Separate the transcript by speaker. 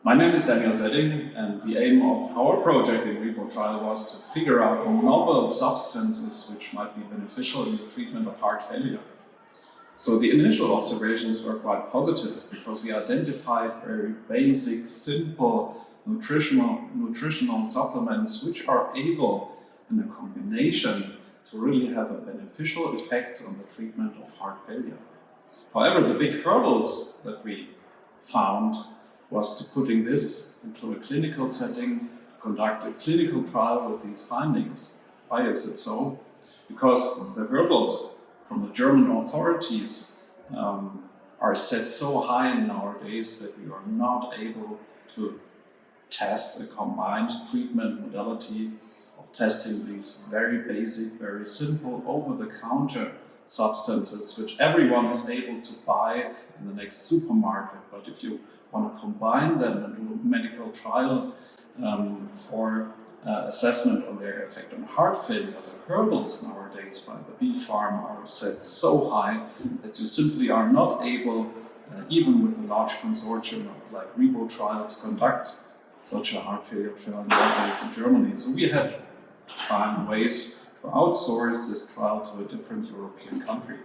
Speaker 1: My name is Daniel Zedding, and the aim of our project in REBO-Trial was to figure out novel substances which might be beneficial in the treatment of heart failure. So the initial observations were quite positive because we identified very basic, simple nutritional supplements which are able, in a combination, to really have a beneficial effect on the treatment of heart failure. However, the big hurdles that we found was to putting this into a clinical setting, to conduct a clinical trial with these findings. Why is it so? Because the hurdles from the German authorities are set so high nowadays that we are not able to test a combined treatment modality of testing these very basic, very simple, over-the-counter substances which everyone is able to buy in the next supermarket. But if you want to combine them and do a medical trial for assessment on their effect on heart failure, the hurdles nowadays by the BfArM are set so high that you simply are not able, even with a large consortium like REBO-Trial, to conduct such a heart failure trial nowadays in Germany. So we had to find ways to outsource this trial to a different European country.